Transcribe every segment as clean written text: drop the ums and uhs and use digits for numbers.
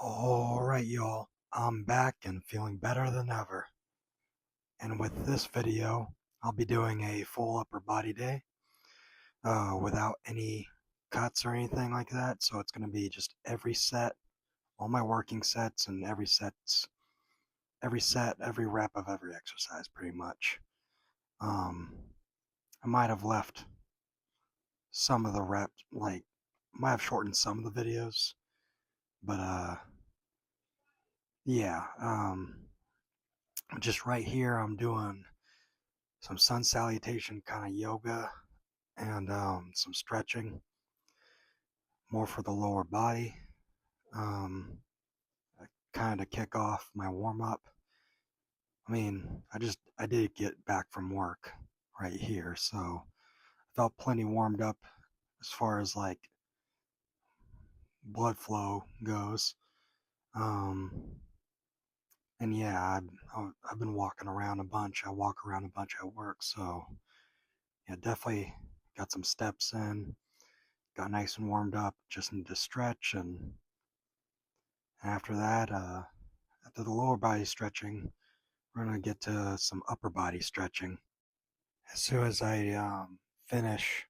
Alright, y'all, I'm back and feeling better than ever. And with this video, I'll be doing a full upper body day without any cuts or anything like that. So it's going to be just every set, all my working sets, and every rep of every exercise, pretty much. I might have left some of the reps, might have shortened some of the videos, but yeah. Just right here, I'm doing some sun salutation kind of yoga and some stretching, more for the lower body. Um, Kind of kick off my warm up. I mean, I did get back from work right here, so I felt plenty warmed up as far as like blood flow goes. Um, and yeah, I've been walking around a bunch. I walk around a bunch at work, so yeah, definitely got some steps in. Got nice and warmed up. Just need to stretch, and after that, after the lower body stretching, we're gonna get to some upper body stretching. As soon as I finish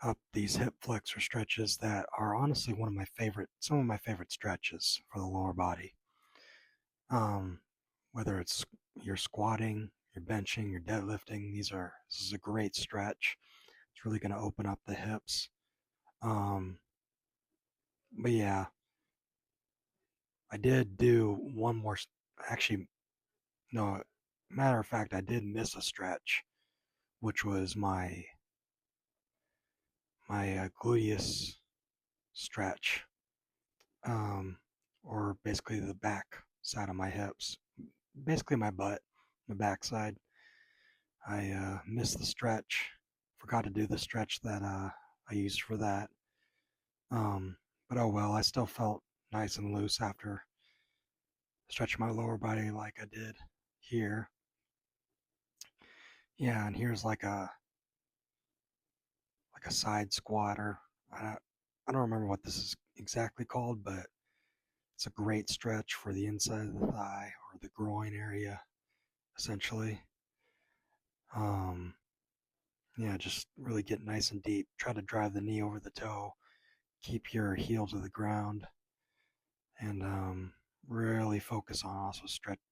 up these hip flexor stretches that are honestly some of my favorite stretches for the lower body. Um, Whether it's you're squatting, you're benching, you're deadlifting, this is a great stretch. It's really gonna open up the hips. Um, but yeah, I did do one more. Actually, no. Matter of fact, I did miss a stretch, which was my gluteus stretch, um, or basically the back side of my hips, basically my butt, my back side. I missed the stretch, forgot to do the stretch that I used for that. But oh well, I still felt nice and loose after stretching my lower body like I did here. Yeah, and here's like a side squatter. I don't remember what this is exactly called, but it's a great stretch for the inside of the thigh or the groin area, essentially. Um, yeah, just really get nice and deep. Try to drive the knee over the toe. Keep your heel to the ground, and really focus on also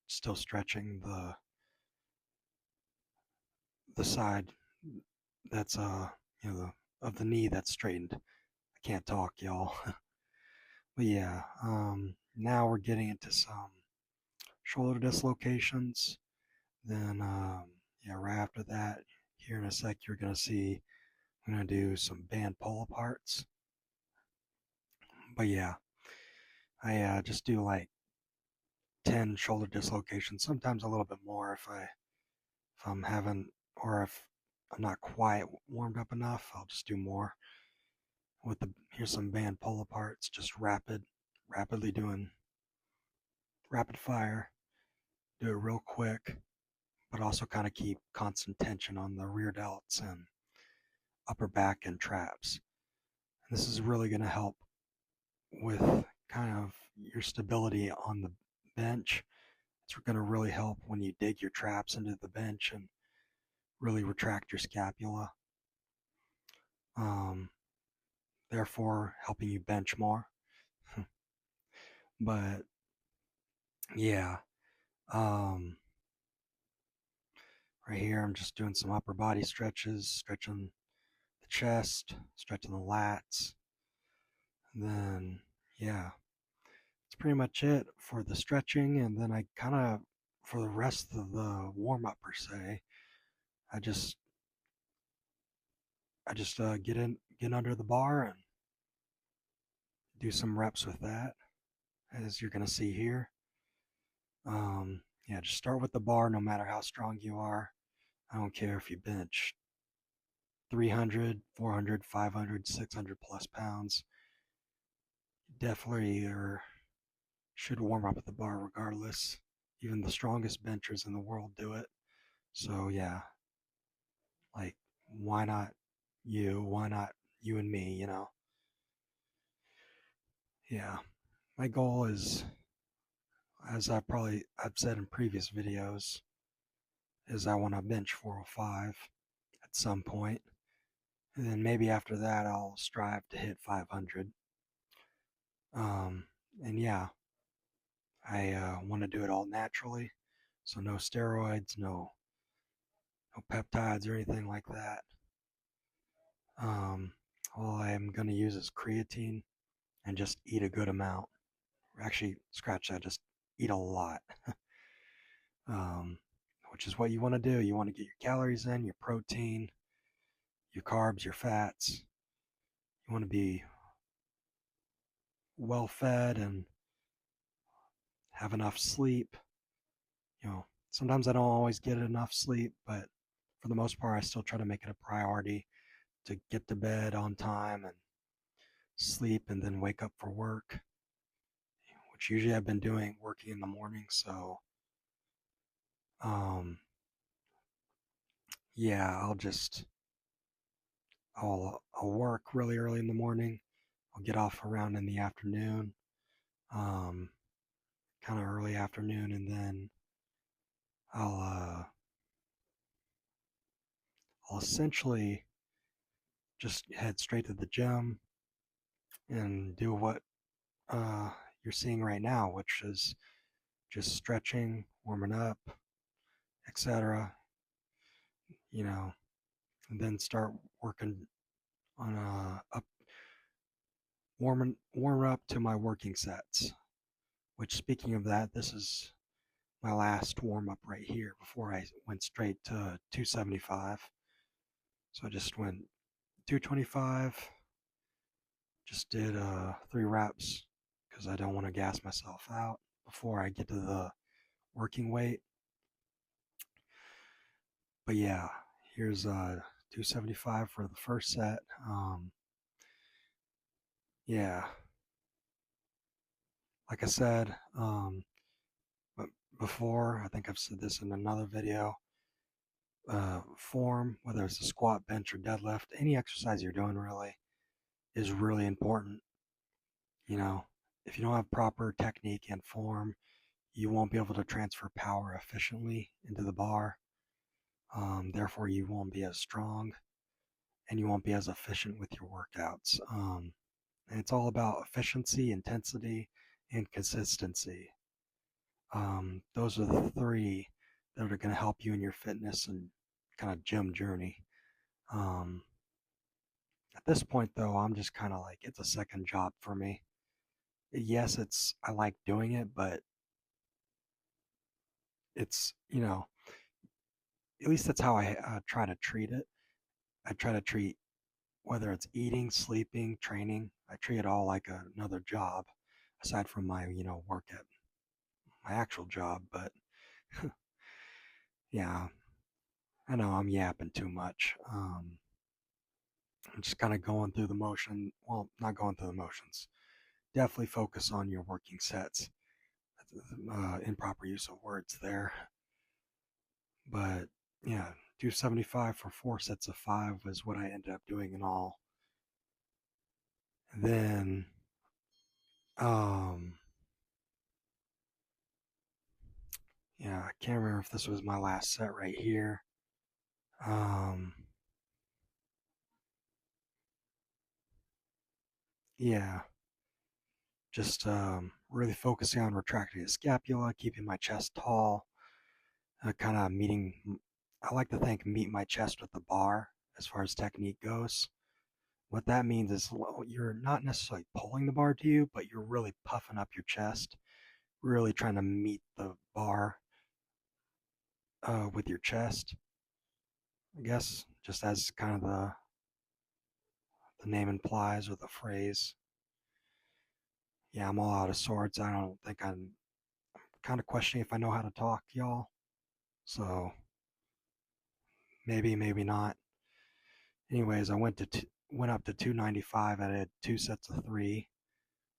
still stretching the side that's of the knee that's straightened. I can't talk, y'all. But yeah, now we're getting into some shoulder dislocations. Then, yeah, right after that, here in a sec, you're going to see I'm going to do some band pull aparts. But yeah, I just do like 10 shoulder dislocations, sometimes a little bit more if I'm having, or if I'm not quite warmed up enough, I'll just do more. Here's some band pull aparts, just rapidly doing rapid fire, do it real quick, but also kind of keep constant tension on the rear delts and upper back and traps. And this is really going to help with kind of your stability on the bench. It's going to really help when you dig your traps into the bench and really retract your scapula. Um, Therefore, helping you bench more. But yeah, um, right here I'm just doing some upper body stretches, stretching the chest, stretching the lats. And then, yeah, that's pretty much it for the stretching. And then I kind of, for the rest of the warm up per se, I just get under the bar and do some reps with that, as you're gonna see here. Yeah, just start with the bar, no matter how strong you are. I don't care if you bench 300, 400, 500, 600 plus pounds. Definitely should warm up at the bar regardless. Even the strongest benchers in the world do it. So yeah, like why not you? Why not you and me? Yeah. my goal is, as I've said in previous videos, is I want to bench 405 at some point, and then maybe after that I'll strive to hit 500. Um, and yeah, I want to do it all naturally, so no steroids, no peptides or anything like that. Um, all I'm going to use is creatine and just eat a good amount. Actually, scratch that, just eat a lot. um, which is what you want to do. You want to get your calories in, your protein, your carbs, your fats. You want to be well fed and have enough sleep. Sometimes I don't always get enough sleep, but for the most part, I still try to make it a priority to get to bed on time and sleep and then wake up for work, which usually I've been doing working in the morning. So, um, yeah, I'll work really early in the morning. I'll get off around in the afternoon, um, kind of early afternoon, and then I'll uh, I'll essentially just head straight to the gym and do what uh, you're seeing right now, which is just stretching, warming up, etc. You know, and then start working on up warm up to my working sets. Which, speaking of that, this is my last warm up right here before I went straight to 275. So I just went 225, just did 3 reps because I don't want to gas myself out before I get to the working weight. But yeah, here's 275 for the first set. Yeah, like I said, but before, I think I've said this in another video. Form, whether it's a squat, bench, or deadlift, any exercise you're doing really is really important. You know, if you don't have proper technique and form, you won't be able to transfer power efficiently into the bar. Therefore, you won't be as strong and you won't be as efficient with your workouts. And it's all about efficiency, intensity, and consistency. Those are the three that are going to help you in your fitness and kind of gym journey. Um, at this point, though, I'm just kind of like, it's a second job for me. Yes, I like doing it, but it's, at least that's how I try to treat it. I try to treat whether it's eating, sleeping, training, I treat it all like another job aside from my, work at my actual job. But yeah, I know I'm yapping too much. I'm just kind of going through the motion. Well, not going through the motions. Definitely focus on your working sets. Improper use of words there. But yeah, 275 for 4 sets of 5 was what I ended up doing in all. And then, um, yeah, I can't remember if this was my last set right here. Um, yeah, just really focusing on retracting the scapula, keeping my chest tall, kind of I like to think meet my chest with the bar as far as technique goes. What that means is you're not necessarily pulling the bar to you, but you're really puffing up your chest, really trying to meet the bar with your chest. I guess just as kind of the name implies or the phrase. Yeah, I'm all out of sorts. I don't think I'm kind of questioning if I know how to talk, y'all. So maybe not. Anyways, I went up to 295. I did 2 sets of 3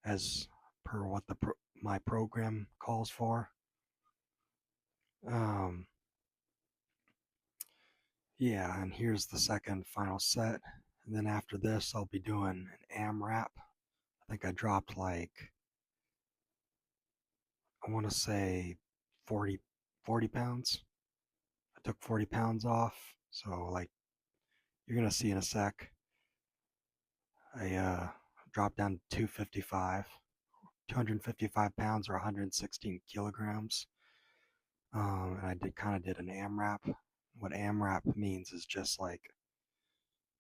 as per what my program calls for. Um, yeah, and here's the second final set. And then after this, I'll be doing an AMRAP. I think I dropped like I want to say 40, 40 pounds. I took 40 pounds off. So, like, you're going to see in a sec, I dropped down to 255, 255 pounds or 116 kilograms. And I kind of did an AMRAP. What AMRAP means is just like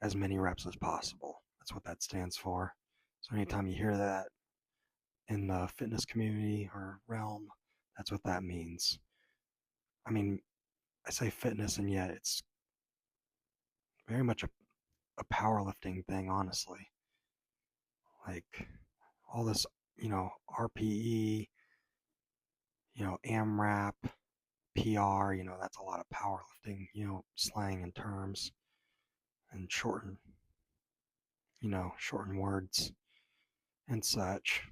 as many reps as possible. That's what that stands for. So anytime you hear that in the fitness community or realm, that's what that means. I mean, I say fitness, and yet it's very much a powerlifting thing, honestly. Like all this, RPE, AMRAP, PR, that's a lot of powerlifting, slang and terms and shorten words and such.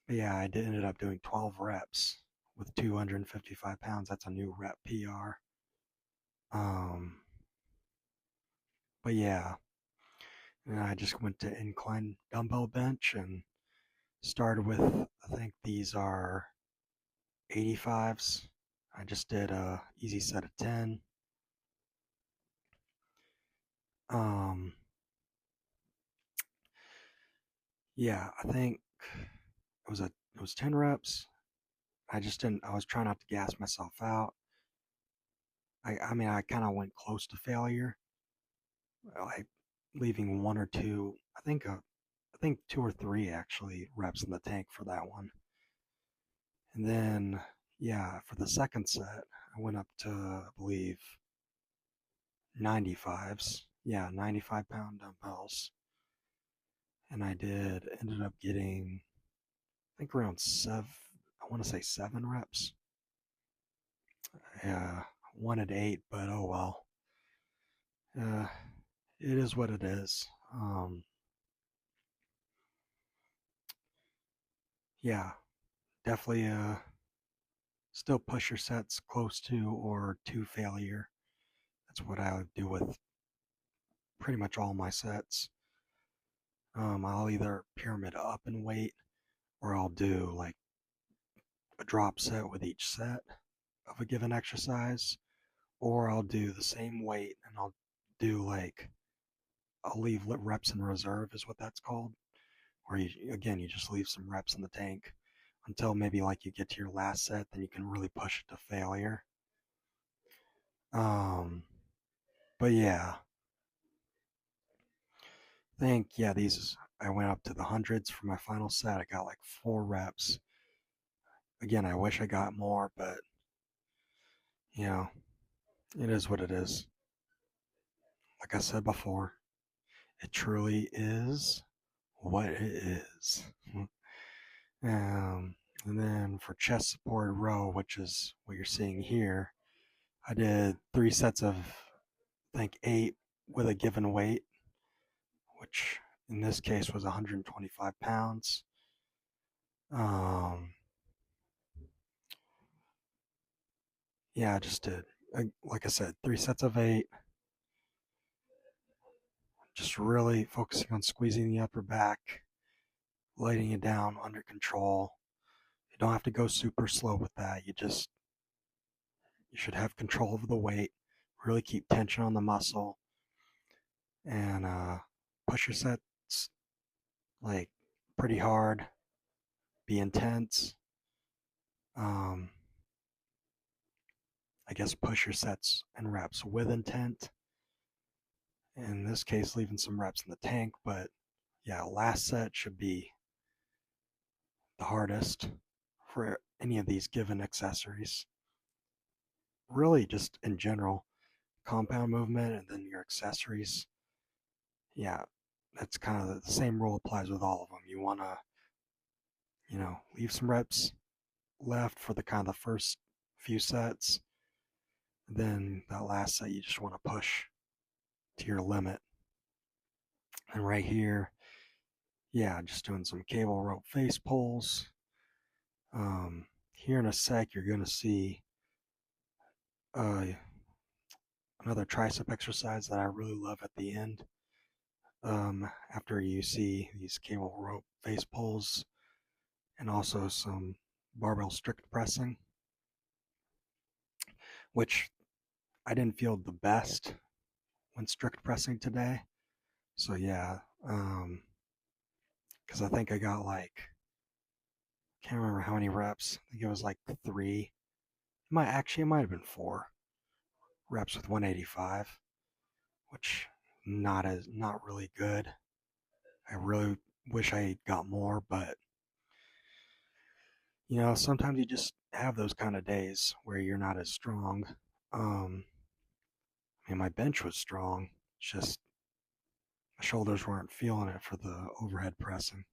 But yeah, ended up doing 12 reps with 255 pounds. That's a new rep PR. But yeah, and I just went to incline dumbbell bench and started with, I think these are 85s. I just did a easy set of 10. Yeah, I think it was 10 reps. I was trying not to gas myself out. I mean, I kind of went close to failure, like leaving one or two, I think two or three actually reps in the tank for that one. And then, yeah, for the second set, I went up to, I believe, 95s. Yeah, 95-pound dumbbells. And ended up getting, I think around I want to say 7 reps. Yeah, wanted 8, but oh well. Uh, it is what it is. Yeah, definitely still push your sets close to or to failure. That's what I do with pretty much all my sets. I'll either pyramid up in weight, or I'll do like a drop set with each set of a given exercise, or I'll do the same weight and do like I'll leave reps in reserve is what that's called. Or you just leave some reps in the tank until maybe like you get to your last set, then you can really push it to failure. Um, but yeah, these I went up to the hundreds for my final set. I got like 4 reps. Again, I wish I got more, but you know, it is what it is. Like I said before, it truly is what it is. And then for chest supported row, which is what you're seeing here, I did 3 sets of, I think, 8 with a given weight, which in this case was 125 pounds. Yeah, I just did, like I said, 3 sets of 8, just really focusing on squeezing the upper back, letting it down under control. You don't have to go super slow with that. You should have control of the weight, really keep tension on the muscle, and push your sets like pretty hard, be intense. Um, I guess push your sets and reps with intent. In this case, leaving some reps in the tank, but yeah, last set should be the hardest for any of these given accessories. Really, just in general, compound movement and then your accessories. Yeah, that's kind of the same rule applies with all of them. You want to, leave some reps left for the kind of the first few sets. Then that last set, you just want to push to your limit. And right here, yeah, just doing some cable rope face pulls. Here in a sec, you're going to see uh, another tricep exercise that I really love at the end. After you see these cable rope face pulls and also some barbell strict pressing, which I didn't feel the best when strict pressing today. So yeah, because I think I got like, can't remember how many reps. I think it was like 3. It might have been 4 reps with 185, which not really good. I really wish I got more, but sometimes you just have those kind of days where you're not as strong. I mean, my bench was strong. It's just my shoulders weren't feeling it for the overhead pressing,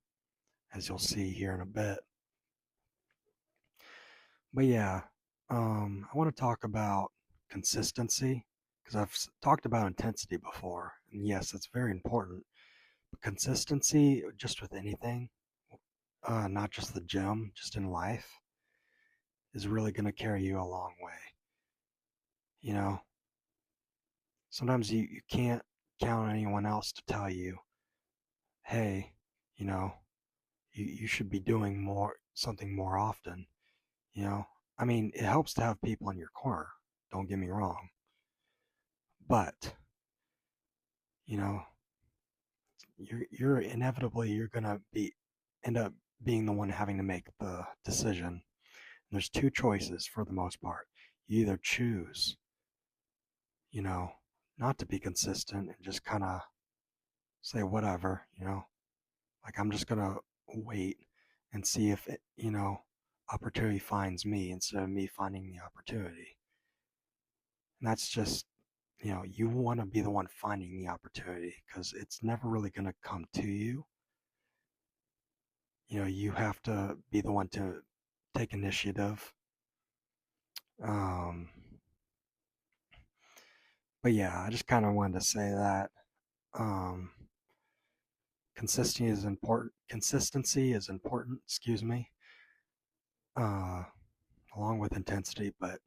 as you'll see here in a bit. But yeah, I want to talk about consistency because I've talked about intensity before, and yes, it's very important. But consistency, just with anything, not just the gym, just in life, is really going to carry you a long way. You know, sometimes you can't count on anyone else to tell you, hey, you know, you should be doing something more often. You know, I mean, it helps to have people in your corner. Don't get me wrong, but you know, you're gonna be end up being the one having to make the decision. And there's two choices for the most part. You either choose, you know, not to be consistent and just kind of say whatever, like I'm just gonna wait and see if opportunity finds me instead of me finding the opportunity. And that's just, you want to be the one finding the opportunity because it's never really going to come to you. You have to be the one to take initiative. Um, but yeah, I just kind of wanted to say that um, Consistency is important. Excuse me, uh, along with intensity, but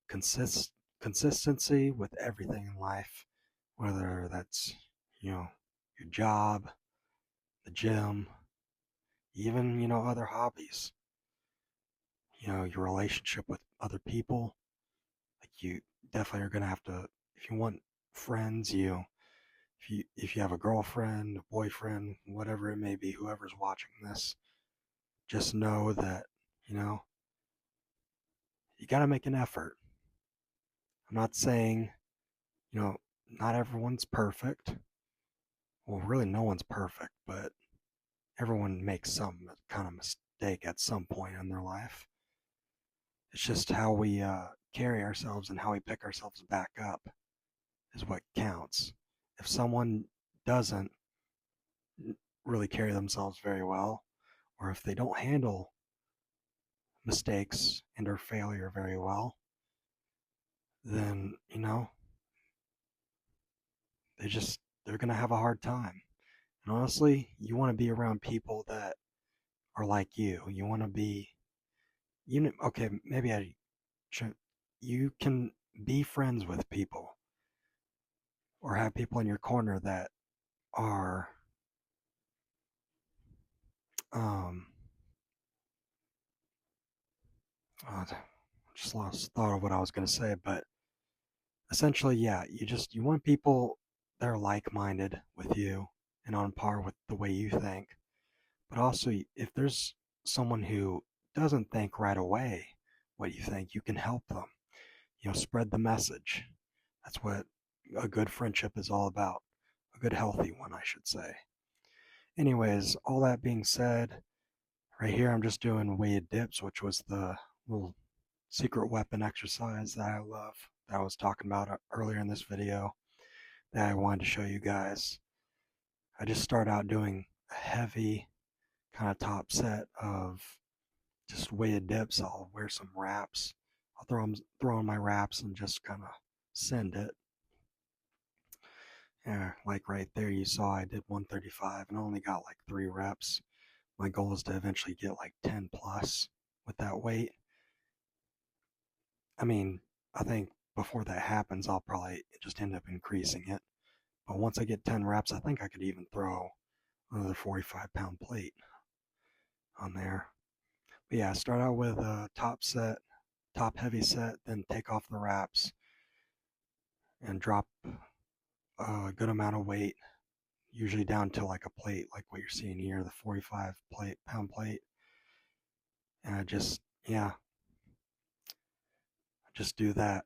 consist consistency with everything in life, whether that's your job, the gym, even other hobbies. Your relationship with other people. Like you definitely are gonna have to, if you want friends, if you have a girlfriend, a boyfriend, whatever it may be, whoever's watching this, just know that you know you got to make an effort. I'm not saying not everyone's perfect. Well, really, no one's perfect, but everyone makes some kind of mistake at some point in their life. It's just how we carry ourselves and how we pick ourselves back up is what counts. If someone doesn't really carry themselves very well, or if they don't handle mistakes and or failure very well, then they're gonna have a hard time. And honestly, you want to be around people that are like you. You want to be, okay, maybe I should. You can be friends with people or have people in your corner that are um just lost thought of what I was going to say, but essentially, yeah, you want people that are like-minded with you and on par with the way you think. But also, if there's someone who doesn't think right away what you think, you can help them. Spread the message. That's what a good friendship is all about. A good healthy one, I should say. Anyways, all that being said, right here I'm just doing weighted dips, which was the little secret weapon exercise that I love that I was talking about earlier in this video that I wanted to show you guys. I just start out doing a heavy kind of top set of just weighted dips. I'll wear some wraps. I'll throw on my wraps and just kind of send it. Yeah, like right there you saw I did 135 and only got like 3 reps. My goal is to eventually get like 10 plus with that weight. I mean, I think before that happens, I'll probably just end up increasing it. But once I get 10 reps, I think I could even throw another 45-pound plate on there. But yeah, start out with a top heavy set, then take off the wraps and drop a good amount of weight, usually down to like a plate, like what you're seeing here, the 45 pound plate. And yeah, just do that.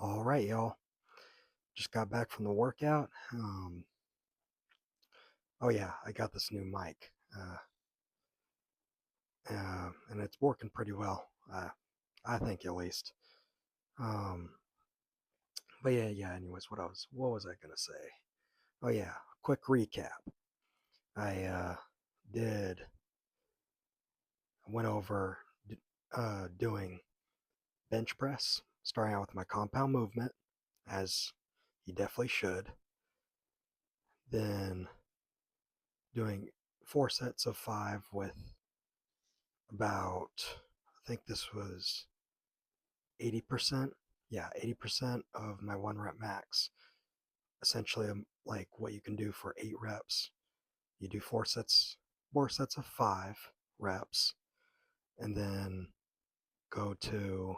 All right, y'all. Just got back from the workout. Oh yeah, I got this new mic, and it's working pretty well. I think at least. Um, but yeah. Anyways, what was I gonna say? Oh yeah, quick recap. I did went over doing bench press, starting out with my compound movement, as you definitely should. Then doing 4 sets of 5 with about, I think this was 80%. Yeah, 80% of my 1 rep max. Essentially, like what you can do for 8 reps. You do 4 sets of 5 reps, and then go to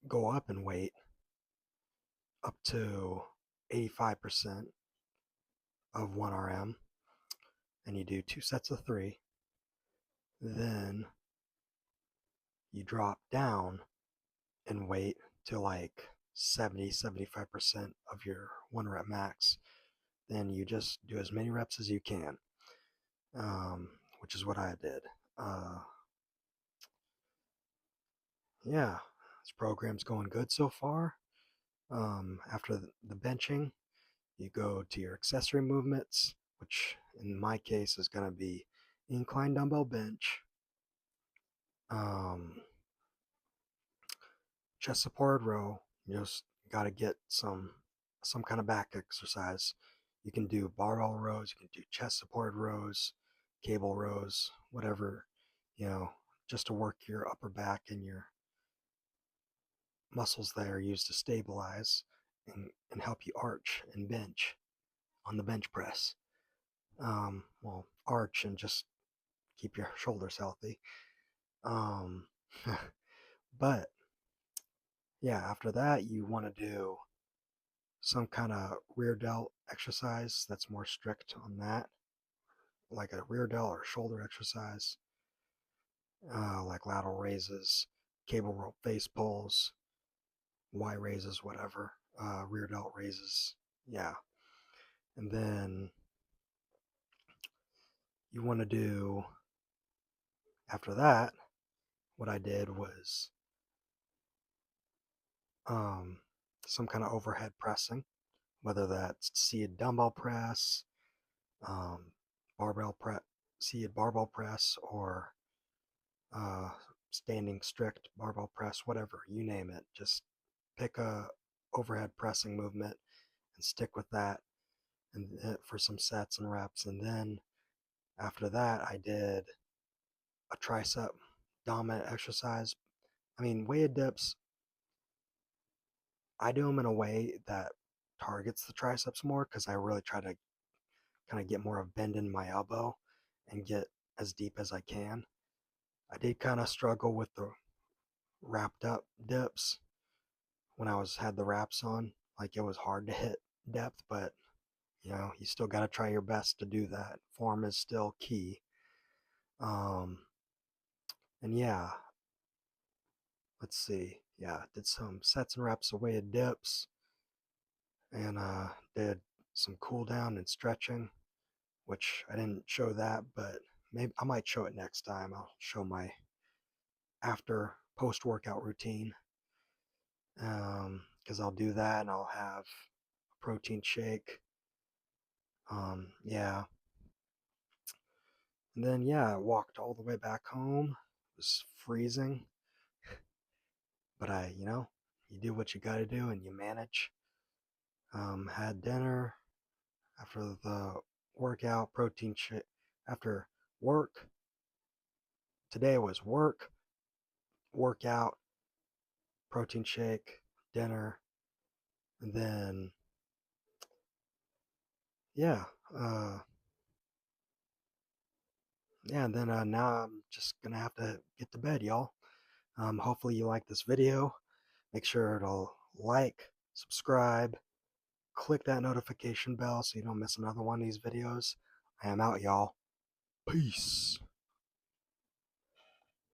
go up in weight up to 85% of 1 RM, and you do 2 sets of 3. Then you drop down in weight to like 70-75% of your 1 rep max. Then you just do as many reps as you can, which is what I did. Uh, yeah, this program's going good so far. After the benching, you go to your accessory movements, which in my case is going to be incline dumbbell bench, um, chest supported row. You just got to get some kind of back exercise. You can do barbell rows, you can do chest supported rows, cable rows, whatever, you know, just to work your upper back and your muscles that are used to stabilize and help you arch and bench on the bench press. Well, arch and just keep your shoulders healthy. Um, but yeah, after that, you want to do some kind of rear delt exercise that's more strict on that, like a rear delt or shoulder exercise, like lateral raises, cable rope face pulls, Y raises, whatever, rear delt raises. Yeah. And then you want to do, after that, what I did was um, some kind of overhead pressing, whether that's seated dumbbell press, um, barbell press, seated barbell press, or uh, standing strict barbell press, whatever, you name it. Just pick a overhead pressing movement and stick with that, and for some sets and reps. And then after that, I did a tricep dominant exercise. I mean, weighted dips, I do them in a way that targets the triceps more because I really try to kind of get more of bend in my elbow and get as deep as I can. I did kind of struggle with the wrapped up dips when I was had the wraps on. Like it was hard to hit depth, but you still got to try your best to do that. Form is still key. Um, and yeah, let's see. Yeah, did some sets and reps of weighted dips, and did some cool down and stretching, which I didn't show that, but maybe I might show it next time. I'll show my after post workout routine, because I'll do that and I'll have a protein shake. Yeah, and then yeah, I walked all the way back home. It was freezing, but you do what you got to do and you manage. Had dinner after the workout, protein shake after work. Today was workout, protein shake, dinner, and then yeah, uh, yeah, and then now I'm just gonna have to get to bed, y'all. Hopefully you like this video. Make sure to like, subscribe, click that notification bell so you don't miss another one of these videos. I am out, y'all. Peace.